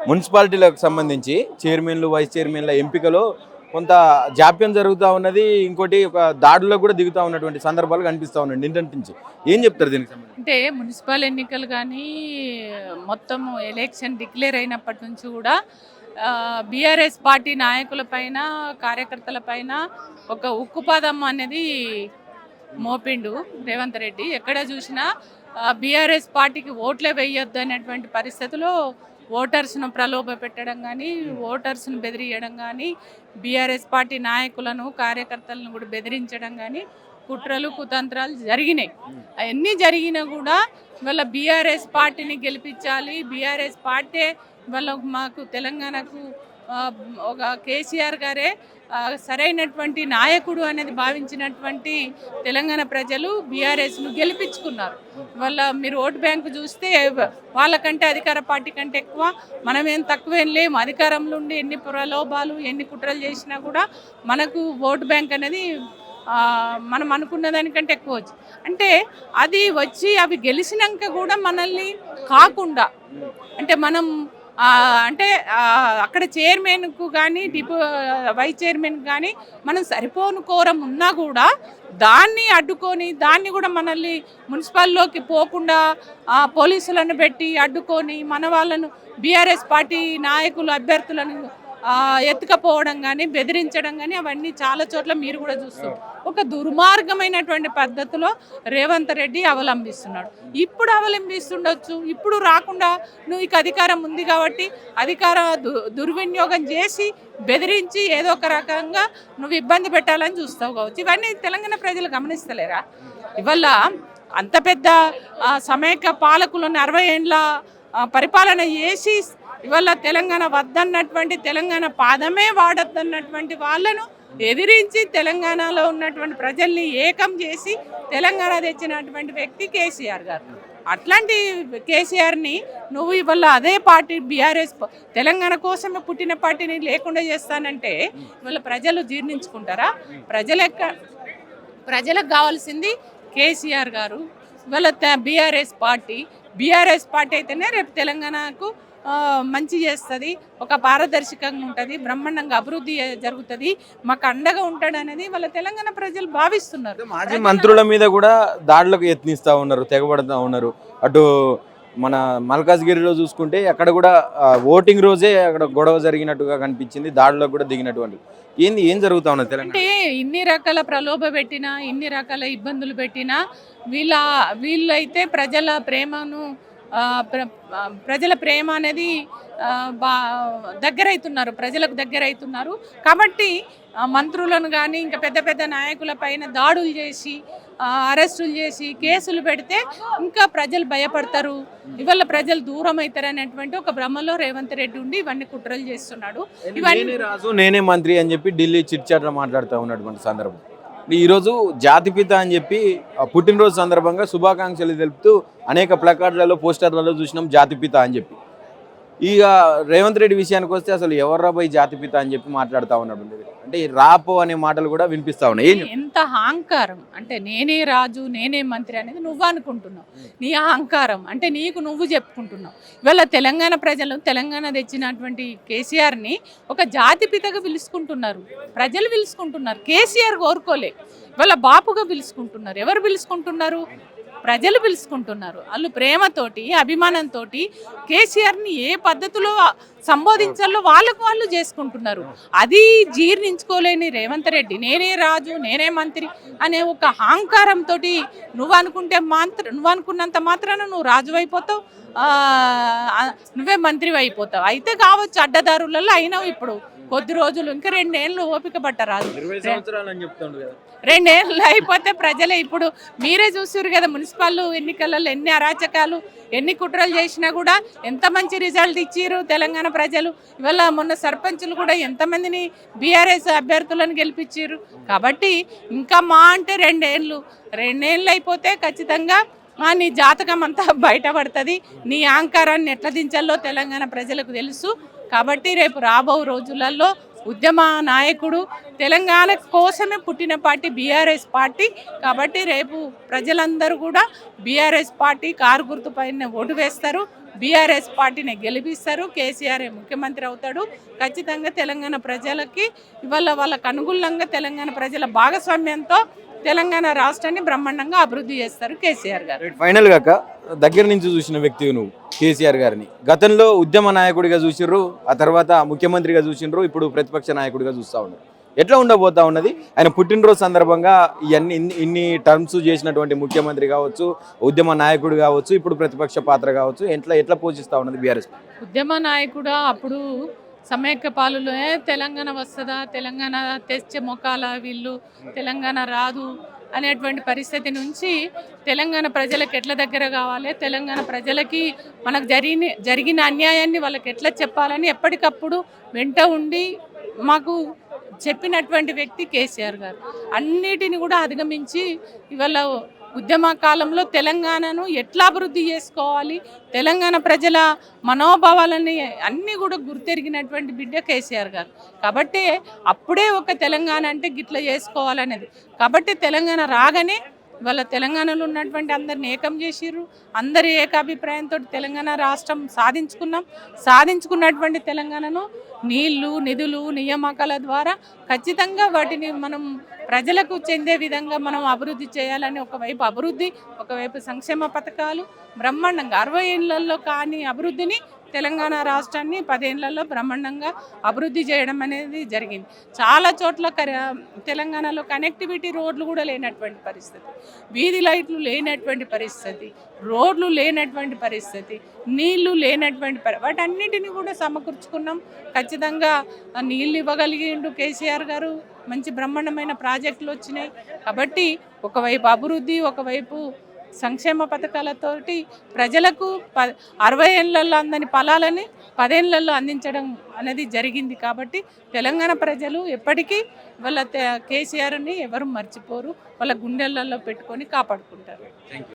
మున్సిపాలిటీలకు సంబంధించి చైర్మన్లు, వైస్ చైర్మన్ల ఎంపికలో కొంత జాప్యం జరుగుతూ ఉన్నది. ఇంకోటి ఒక దాడుల్లో కూడా దిగుతూ ఉన్నటువంటి సందర్భాలు కనిపిస్తూ ఉన్నాయి నిన్నటి నుంచి. ఏం చెప్తారు దీనికి సంబంధించి? అంటే మున్సిపల్ ఎన్నికలు కానీ మొత్తం ఎలక్షన్ డిక్లేర్ అయినప్పటి నుంచి కూడా బీఆర్ఎస్ పార్టీ నాయకులపైన కార్యకర్తలపైన ఒక ఉక్కుపాదం అనేది మోపిండు రేవంత్ రెడ్డి. ఎక్కడ చూసినా బీఆర్ఎస్ పార్టీకి ఓట్లే వేయొద్దు అనేటువంటి పరిస్థితిలో ఓటర్స్ను ప్రలోభ పెట్టడం కానీ, ఓటర్స్ను బెదిరియడం కానీ, బీఆర్ఎస్ పార్టీ నాయకులను కార్యకర్తలను కూడా బెదిరించడం కానీ కుట్రలు కుతంత్రాలు జరిగినాయి. అవన్నీ జరిగినా కూడా ఇవాళ బీఆర్ఎస్ పార్టీని గెలిపించాలి, బీఆర్ఎస్ పార్టీ ఇవాళ మాకు తెలంగాణకు ఒక కేసీఆర్ గారే సరైనటువంటి నాయకుడు అనేది భావించినటువంటి తెలంగాణ ప్రజలు బీఆర్ఎస్ను గెలిపించుకున్నారు. వాళ్ళ మీరు ఓటు బ్యాంకు చూస్తే వాళ్ళకంటే అధికార పార్టీ కంటే ఎక్కువ మనమేం తక్కువేం లేము. అధికారంలో ఉండి ఎన్ని ప్రలోభాలు ఎన్ని కుట్రలు చేసినా కూడా మనకు ఓటు బ్యాంక్ అనేది మనం అనుకున్న దానికంటే ఎక్కువ వచ్చి అంటే అది వచ్చి అవి గెలిచినాక కూడా మనల్ని కాకుండా అంటే మనం అంటే అక్కడ చైర్మన్కు కానీ వైస్ చైర్మన్ కానీ మనం సరిపోను కోరం ఉన్నా కూడా దాన్ని అడ్డుకొని దాన్ని కూడా మనల్ని మున్సిపల్లోకి పోకుండా పోలీసులను పెట్టి అడ్డుకొని మన వాళ్ళను బీఆర్ఎస్ పార్టీ నాయకులు అభ్యర్థులను ఎత్తుకపోవడం కానీ బెదిరించడం కానీ అవన్నీ చాలా చోట్ల మీరు కూడా చూస్తారు. ఒక దుర్మార్గమైనటువంటి పద్ధతిలో రేవంత్ రెడ్డి అవలంబిస్తున్నాడు. ఇప్పుడు అవలంబిస్తుండొచ్చు, ఇప్పుడు రాకుండా నువ్వు ఇక అధికారం ఉంది కాబట్టి అధికార దుర్వినియోగం చేసి బెదిరించి ఏదో ఒక రకంగా నువ్వు ఇబ్బంది పెట్టాలని చూస్తావు కావచ్చు. ఇవన్నీ తెలంగాణ ప్రజలు గమనిస్తలేరా? ఇవల్ల అంత పెద్ద సమైక్య పాలకులను 60 ఏండ్ల పరిపాలన చేసి ఇవాళ తెలంగాణ వద్దన్నటువంటి తెలంగాణ పాదమే వాడద్దన్నటువంటి వాళ్ళను ఎదిరించి తెలంగాణలో ఉన్నటువంటి ప్రజల్ని ఏకం చేసి తెలంగాణ తెచ్చినటువంటి వ్యక్తి కేసీఆర్ గారు. అట్లాంటి కేసీఆర్ని నువ్వు ఇవాళ అదే పార్టీ బీఆర్ఎస్ తెలంగాణ కోసమే పుట్టిన పార్టీని లేకుండా చేస్తానంటే ఇవాళ ప్రజలు జీర్ణించుకుంటారా? ప్రజలకు కావాల్సింది కేసీఆర్ గారు. ఇవాళ బీఆర్ఎస్ పార్టీ అయితేనే రేపు తెలంగాణకు మంచి చేస్తుంది, ఒక పారదర్శకంగా ఉంటుంది, బ్రహ్మాండంగా అభివృద్ధి జరుగుతుంది, మాకు అండగా ఉంటాడు అనేది వాళ్ళ తెలంగాణ ప్రజలు భావిస్తున్నారు. మాజీ మంత్రుల మీద కూడా దాడులకు యత్నిస్తూ ఉన్నారు, తెగబడుతూ ఉన్నారు. అటు మన మల్కాజ్గిరిలో చూసుకుంటే అక్కడ కూడా ఓటింగ్ రోజే అక్కడ గొడవ జరిగినట్టుగా కనిపించింది, దాడులకు కూడా దిగినటువంటి. ఏం జరుగుతూ ఉన్నది తెలంగాణ? అంటే ఇన్ని రకాల ప్రలోభ పెట్టినా ఇన్ని రకాల ఇబ్బందులు పెట్టినా వీళ్ళైతే ప్రజల ప్రేమ అనేది దగ్గరైతున్నారు, ప్రజలకు దగ్గరైతున్నారు. కాబట్టి మంత్రులను కానీ ఇంకా పెద్ద పెద్ద నాయకుల పైన దాడులు చేసి అరెస్టులు చేసి కేసులు పెడితే ఇంకా ప్రజలు భయపడతారు, ఇవాళ ప్రజలు దూరం అవుతారు అనేటువంటి ఒక భ్రమలో రేవంత్ రెడ్డి ఉండి ఇవన్నీ కుట్రలు చేస్తున్నాడు. ఇవన్నీ రాజు నేనే మంత్రి అని చెప్పి ఢిల్లీ చిట్చాట్లో మాట్లాడుతూ ఉన్నటువంటి సందర్భం. ఈరోజు జాతిపిత అని చెప్పి పుట్టినరోజు సందర్భంగా శుభాకాంక్షలు తెలుపుతూ అనేక ప్లకార్డులలో పోస్టర్లలో చూసినాం జాతిపిత అని చెప్పి. ఇక రేవంత్ రెడ్డి విషయానికి వస్తే అసలు ఎవర్రా పోయి జాతిపిత అని చెప్పి మాట్లాడుతూ ఉన్నాడు. అంటే రాపో అనే మాటలు కూడా వినిపిస్తా ఉన్నాయి. ఎంత అహంకారం అంటే నేనే రాజు నేనే మంత్రి అనేది నువ్వు అనుకుంటున్నావు, నీ అహంకారం అంటే నీకు నువ్వు చెప్పుకుంటున్నావు. ఇవాళ తెలంగాణ ప్రజలు తెలంగాణ తెచ్చినటువంటి కేసీఆర్ని ఒక జాతిపితగా పిలుచుకుంటున్నారు, ప్రజలు పిలుచుకుంటున్నారు. కేసీఆర్ కోరుకోలే, ఇవాళ బాపుగా పిలుచుకుంటున్నారు. ఎవరు పిలుచుకుంటున్నారు? ప్రజలు పిలుచుకుంటున్నారు. వాళ్ళు ప్రేమతోటి అభిమానంతో కేసీఆర్ని ఏ పద్ధతిలో సంబోధించాలో వాళ్ళు చేసుకుంటున్నారు. అది జీర్ణించుకోలేని రేవంత్ రెడ్డి నేనే రాజు నేనే మంత్రి అనే ఒక అహంకారంతో నువ్వు అనుకున్నంత మాత్రాన నువ్వు రాజు అయిపోతావు, నువ్వే మంత్రి అయిపోతావు. అయితే కావచ్చు అడ్డదారులలో అయినావు. ఇప్పుడు కొద్ది రోజులు ఇంకా 2 ఏళ్ళు ఓపిక పట్టరాదు. 2 ఏళ్ళు అయిపోతే ప్రజలే ఇప్పుడు మీరే చూసారు కదా మున్సిపల్ ఎన్నికలలో ఎన్ని అరాచకాలు ఎన్ని కుట్రలు చేసినా కూడా ఎంత మంచి రిజల్ట్ ఇచ్చారు తెలంగాణ ప్రజలు. ఇవాళ మొన్న సర్పంచులు కూడా ఎంతమందిని బీఆర్ఎస్ అభ్యర్థులను గెలిపించారు. కాబట్టి ఇంకా మా అంటే 2 ఏళ్ళు అయిపోతే ఖచ్చితంగా నీ జాతకం అంతా బయటపడుతుంది, నీ అహంకారాన్ని ఎట్లా దించాలో తెలంగాణ ప్రజలకు తెలుసు. కాబట్టి రేపు రాబో రోజులలో ఉద్యమ నాయకుడు తెలంగాణ కోసమే పుట్టిన పార్టీ బీఆర్ఎస్ పార్టీ. కాబట్టి రేపు ప్రజలందరూ కూడా బీఆర్ఎస్ పార్టీ కారు గుర్తు పైన ఓటు వేస్తారు. బీఆర్ఎస్ పార్టీని గెలిపిస్తారు, కేసీఆర్ ముఖ్యమంత్రి అవుతాడు. ఖచ్చితంగా తెలంగాణ ప్రజలకి ఇవాళ వాళ్ళకు అనుకూలంగా తెలంగాణ ప్రజల భాగస్వామ్యంతో తెలంగాణ రాష్ట్రాన్ని బ్రహ్మాండంగా అభివృద్ధి చేస్తారు కేసీఆర్ గారు. ఫైనల్ గాక దగ్గర నుంచి చూసిన వ్యక్తివి నువ్వు కేసీఆర్ గారిని గతంలో ఉద్యమ నాయకుడిగా చూసిర్రు, ఆ తర్వాత ముఖ్యమంత్రిగా చూసినారు, ఇప్పుడు ప్రతిపక్ష నాయకుడిగా చూస్తూ ఉన్నారు. ఎట్లా ఉండబోతా ఉన్నది ఆయన పుట్టినరోజు సందర్భంగా ఇవన్నీ ఇన్ని టర్మ్స్ చేసినటువంటి ముఖ్యమంత్రి కావచ్చు, ఉద్యమ నాయకుడు కావచ్చు, ఇప్పుడు ప్రతిపక్ష పాత్ర కావచ్చు, ఎట్లా పోషిస్తూ ఉన్నది బీఆర్ఎస్? ఉద్యమ నాయకుడు అప్పుడు సమైక్య పాలనలో తెలంగాణ వస్తుందా, తెలంగాణ తెచ్చే మొకాల వీళ్ళు, తెలంగాణ రాదు అనేటువంటి పరిస్థితి నుంచి తెలంగాణ ప్రజలకు ఎట్లా దగ్గర కావాలి, తెలంగాణ ప్రజలకి మనకు జరిగిన అన్యాయాన్ని వాళ్ళకి ఎట్లా చెప్పాలని ఎప్పటికప్పుడు వెంట ఉండి మాకు చెప్పినటువంటి వ్యక్తి కేసీఆర్ గారు. అన్నిటిని కూడా అధిగమించి ఇవాళ ఉద్యమ కాలంలో తెలంగాణను ఎట్లా అభివృద్ధి చేసుకోవాలి, తెలంగాణ ప్రజల మనోభావాలని అన్నీ కూడా గుర్తెరిగినటువంటి బిడ్డ కేసీఆర్ గారు. కాబట్టి అప్పుడే ఒక తెలంగాణ అంటే గిట్ల చేసుకోవాలనేది. కాబట్టి తెలంగాణ రాగానే వాళ్ళ తెలంగాణలో ఉన్నటువంటి అందరిని ఏకం చేసిర్రు. అందరి ఏకాభిప్రాయంతో తెలంగాణ రాష్ట్రం సాధించుకున్నటువంటి తెలంగాణను నీళ్లు, నిధులు, నియామకాల ద్వారా ఖచ్చితంగా వాటిని మనం ప్రజలకు చెందే విధంగా మనం అభివృద్ధి చేయాలని ఒకవైపు అభివృద్ధి, ఒకవైపు సంక్షేమ పథకాలు బ్రహ్మాండంగా 60 ఏళ్లలో కాని అభివృద్ధిని తెలంగాణ రాష్ట్రాన్ని 10 ఏళ్లలో బ్రహ్మాండంగా అభివృద్ధి చేయడం అనేది జరిగింది. చాలా చోట్ల తెలంగాణలో కనెక్టివిటీ రోడ్లు కూడా లేనటువంటి పరిస్థితి, వీధి లైట్లు లేనటువంటి పరిస్థితి, రోడ్లు లేనటువంటి పరిస్థితి, నీళ్లు లేనటువంటి వాటన్నిటిని కూడా సమకూర్చుకున్నాం. ఖచ్చితంగా నీళ్ళు ఇవ్వగలిగిండు కేసీఆర్ గారు. మంచి బ్రహ్మాండమైన ప్రాజెక్టులు వచ్చినాయి. కాబట్టి ఒకవైపు అభివృద్ధి, ఒకవైపు సంక్షేమ పథకాలతోటి ప్రజలకు 60 ఏళ్లలో అందని ఫలాలని 10 ఏళ్లలో అందించడం అనేది జరిగింది. కాబట్టి తెలంగాణ ప్రజలు ఎప్పటికీ వాళ్ళ కేసీఆర్ని ఎవరు మర్చిపోరు, వాళ్ళ గుండెలలో పెట్టుకొని కాపాడుకుంటారు.